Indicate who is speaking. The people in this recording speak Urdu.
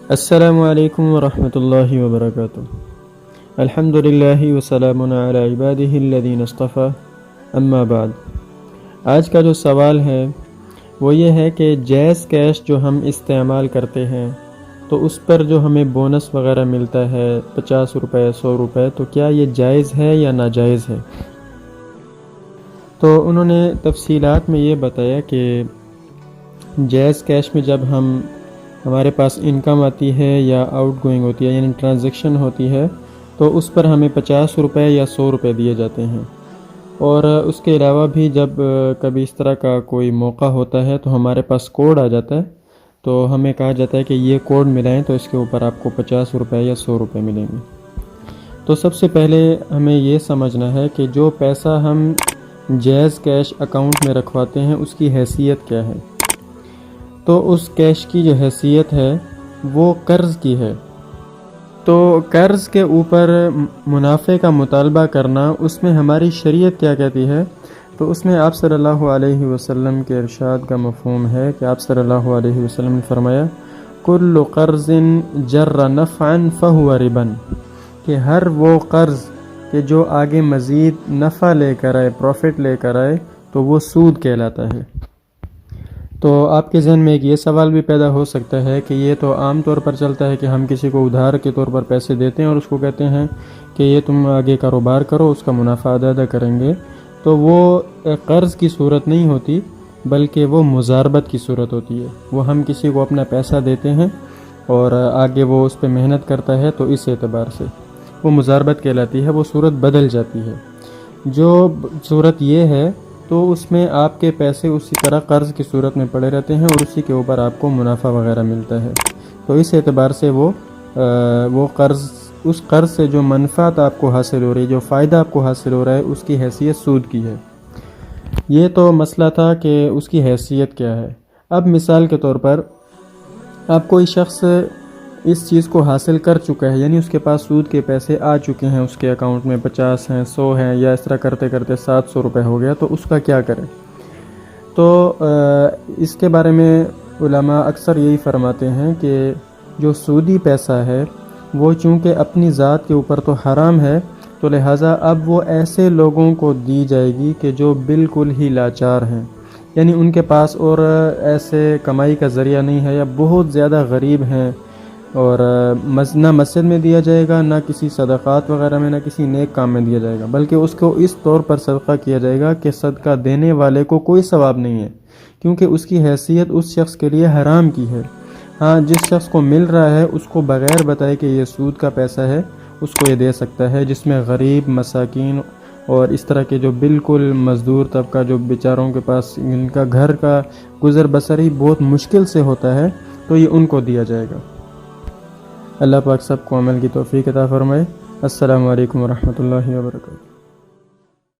Speaker 1: السلام علیکم ورحمۃ اللہ وبرکاتہ۔ الحمدللہ وسلام علی عبادہ الذین اصطفیٰ، اما بعد۔ آج کا جو سوال ہے وہ یہ ہے کہ جائز کیش جو ہم استعمال کرتے ہیں تو اس پر جو ہمیں بونس وغیرہ ملتا ہے 50 روپے 100 روپے، تو کیا یہ جائز ہے یا ناجائز ہے؟ تو انہوں نے تفصیلات میں یہ بتایا کہ جائز کیش میں جب ہمارے پاس انکم آتی ہے یا آؤٹ گوئنگ ہوتی ہے، یعنی ٹرانزیکشن ہوتی ہے، تو اس پر ہمیں 50 روپے یا 100 روپے دیے جاتے ہیں۔ اور اس کے علاوہ بھی جب کبھی اس طرح کا کوئی موقع ہوتا ہے تو ہمارے پاس کوڈ آ جاتا ہے، تو ہمیں کہا جاتا ہے کہ یہ کوڈ ملائیں تو اس کے اوپر آپ کو 50 روپے یا 100 روپے ملیں گے۔ تو سب سے پہلے ہمیں یہ سمجھنا ہے کہ جو پیسہ ہم جائز کیش اکاؤنٹ میں رکھواتے ہیں اس کی حیثیت کیا ہے۔ تو اس کیش کی جو حیثیت ہے وہ قرض کی ہے۔ تو قرض کے اوپر منافع کا مطالبہ کرنا، اس میں ہماری شریعت کیا کہتی ہے؟ تو اس میں آپ صلی اللہ علیہ وسلم کے ارشاد کا مفہوم ہے کہ آپ صلی اللہ علیہ وسلم نے فرمایا کل قرض جر نفعا فہو ربا، کہ ہر وہ قرض کہ جو آگے مزید نفع لے کر آئے، پروفٹ لے کر آئے، تو وہ سود کہلاتا ہے۔ تو آپ کے ذہن میں ایک یہ سوال بھی پیدا ہو سکتا ہے کہ یہ تو عام طور پر چلتا ہے کہ ہم کسی کو ادھار کے طور پر پیسے دیتے ہیں اور اس کو کہتے ہیں کہ یہ تم آگے کاروبار کرو، اس کا منافع ادا کریں گے۔ تو وہ قرض کی صورت نہیں ہوتی، بلکہ وہ مزاربت کی صورت ہوتی ہے۔ وہ ہم کسی کو اپنا پیسہ دیتے ہیں اور آگے وہ اس پہ محنت کرتا ہے، تو اس اعتبار سے وہ مزاربت کہلاتی ہے، وہ صورت بدل جاتی ہے۔ جو صورت یہ ہے تو اس میں آپ کے پیسے اسی طرح قرض کی صورت میں پڑے رہتے ہیں اور اسی کے اوپر آپ کو منافع وغیرہ ملتا ہے۔ تو اس اعتبار سے وہ قرض، اس قرض سے جو منفعت آپ کو حاصل ہو رہی ہے، جو فائدہ آپ کو حاصل ہو رہا ہے، اس کی حیثیت سود کی ہے۔ یہ تو مسئلہ تھا کہ اس کی حیثیت کیا ہے۔ اب مثال کے طور پر آپ کوئی شخص اس چیز کو حاصل کر چکا ہے، یعنی اس کے پاس سود کے پیسے آ چکے ہیں، اس کے اکاؤنٹ میں 50 ہیں، 100 ہیں، یا اس طرح کرتے کرتے 700 روپے ہو گیا، تو اس کا کیا کرے؟ تو اس کے بارے میں علماء اکثر یہی فرماتے ہیں کہ جو سودی پیسہ ہے وہ چونکہ اپنی ذات کے اوپر تو حرام ہے، تو لہٰذا اب وہ ایسے لوگوں کو دی جائے گی کہ جو بالکل ہی لاچار ہیں، یعنی ان کے پاس اور ایسے کمائی کا ذریعہ نہیں ہے، یا بہت زیادہ غریب ہیں، اور نہ مسجد میں دیا جائے گا، نہ کسی صدقات وغیرہ میں، نہ کسی نیک کام میں دیا جائے گا، بلکہ اس کو اس طور پر صدقہ کیا جائے گا کہ صدقہ دینے والے کو کوئی ثواب نہیں ہے، کیونکہ اس کی حیثیت اس شخص کے لیے حرام کی ہے۔ ہاں، جس شخص کو مل رہا ہے اس کو بغیر بتائے کہ یہ سود کا پیسہ ہے، اس کو یہ دے سکتا ہے، جس میں غریب، مساکین اور اس طرح کے جو بالکل مزدور طبقہ، جو بیچاروں کے پاس ان کا گھر کا گزر بسر ہی بہت مشکل سے ہوتا ہے، تو یہ ان کو دیا جائے گا۔ اللہ پاک سب کو عمل کی توفیق عطا فرمائے۔ السلام علیکم ورحمۃ اللہ وبرکاتہ۔